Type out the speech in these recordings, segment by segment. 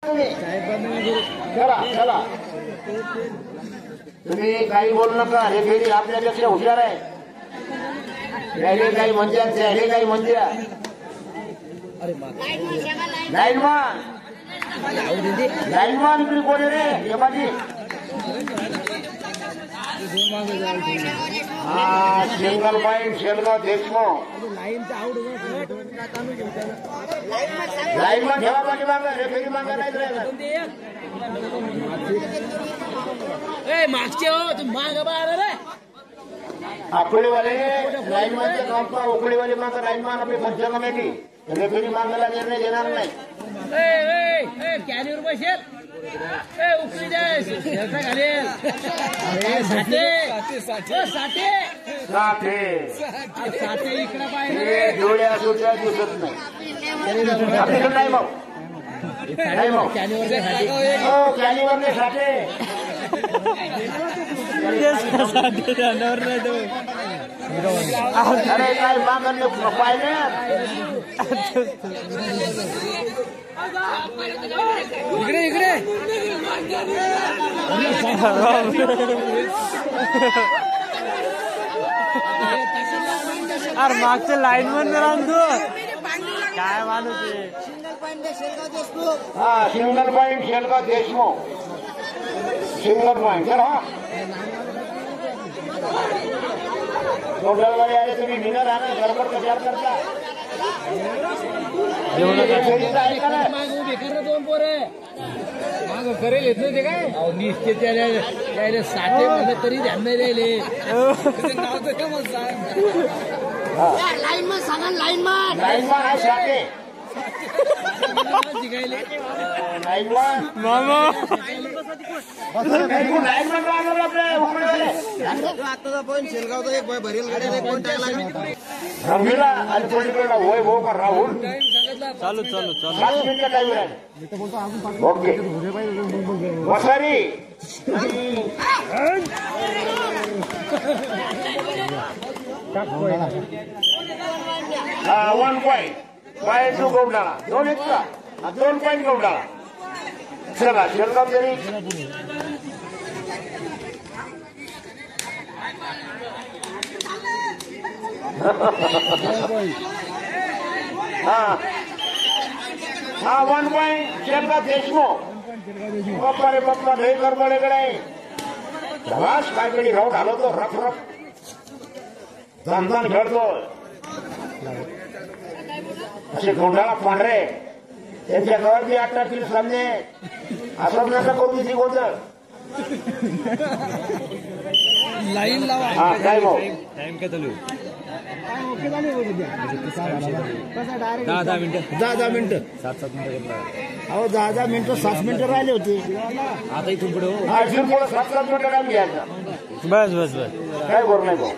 चला चला तुम्ही काही बोलू नका. हे फेरी आपल्यापेक्षा हुशार आहे. त्याने काही म्हणतात त्याने काही म्हणतात. लाईनमान लाईनमान इकडे कोण रे हे माझी सिंगल पॉइंट शेलगाव देशमुख लाईनमान ठेवा पाठी मागा रे फेरी मागा नाही मागचे हो तू माग बाहेर रे अकोलेवाले लाईनमानच्या कामपा उकळीवाले मागा लाईनमान आपली पंचांग कमिटी रेफरी मागायला निर्णय देणार नाही. कॅरीवर बसेल उकळी द्यायच घालेल साठे साठे साठे साठे इकडे पाहिजे डोळ्या सुद्धा दिसत नाही. नाही भाऊ नाही भाऊ कॅनीवर नाही साठे अरे काय मागणं पाहिजे इकडे इकडे अरे मागच्या लाईन मध्ये राहतो काय माणूस हा single point Shelgaon Deshmukh single point sir हा टोटलवाले आले तुम्ही विनर आहे ना गडबड कशावर करता. दोन पोरे माग करेल येत नाही ते काय निश्चित त्याला साठे मध्ये तरी ध्यान नाही द्यायले लाईनमान सांगा लाईनमान लाईनमान आहे साठे लाईनमान मामा लाईनमान राहणार आपले उकळीवाले आताचा पण शेलगावचा एक भरेल गाड्या कोण टाकला रमीला आणि कोणीकडला होय भाऊ का राहुल चालू चालू चालू 7 मिनिटं टाईम आहे. ओके वसारी 1 पॉइंट पॉइंट टू गौडाळा 2 एक्स्ट्रा 2 पॉइंट गौडाळा. चला शेलगाव तरी हा 1 पॉइंट शेलगाव देशमुख पप्पा रे पप्पा लय गडबडीकडे धवास काहीतरी राऊंड हलवतो रफ रफ धनधन खेळतो. असे गोंधळा पांढरे त्यांच्या गावात 8 सामने असं नका करू ती गोंधळ लाईन लावा. हा काय भाऊ टाइम काय चालू 10 मिनिटं 7 मिनिटं अहो 10 मिनिटं 7 मिनिटं राहिले होते. आता इथून पुढे अजून पुढे 7 मिनिटं काय घ्यायचं बस बस बस काय करू नाही भाऊ.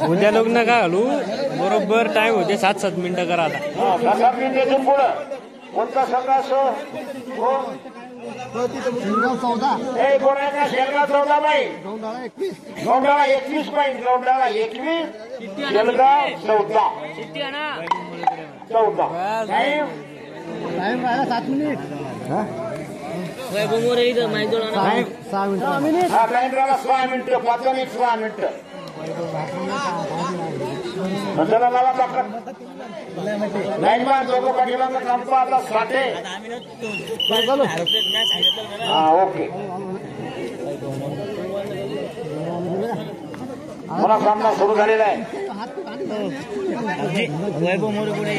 उद्या लोक नका घालू बरोबर टाइम होते 7 मिनिटं करा आता 7 मिनिटं पुढं कोणता संघ असो शेलगाव 14 बाई गौंडाळा 21 पॉईंट गौंडाळा 21 शेलगाव 14 टाइम राहिला 7 मिनिट हा टाइम राहिला 6 मिनिटं 5 आणि 6 मिनिटं. चला लावा पकड लाईनमान दोघं पाठीमागं कामपा आता साठे हा ओके मला सामना सुरू झालेला आहे. वैभव मोरे पुढे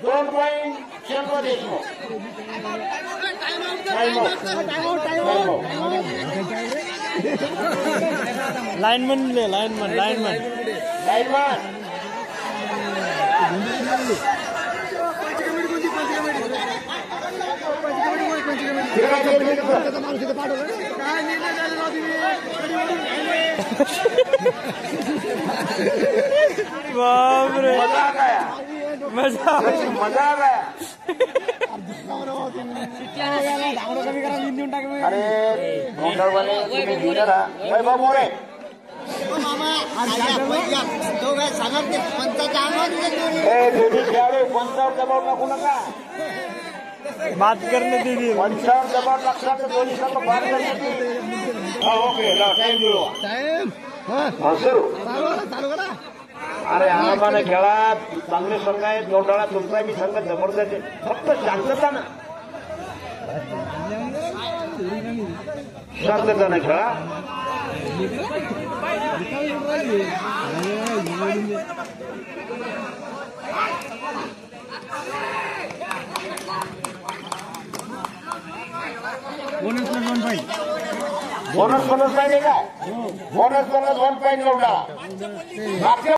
दोन point Shelgaon Deshmukh lineman lineman lineman लाईनमान पाठवलं बापरे मजा आ गया मजा मजा आ गया अरे गोंधळवाले तुम्ही विनर आहात वैभव मोरे दोन्ही खेळाडू पंचावर दबाव टाकू नका बात करने दीजिए पंचावर दबाव टाकला तर दोन्ही संघ बाद करतील ओके टाइम दिलो सुरू अरे आरामाने खेळा चांगले संघ आहेत गोंधळा तुमचा मी संघ जबरदस्त आहे फक्त शांतता शांतताने खेळा बोनस पाहिजे का बोनस 1 पॉईंट गोंधळा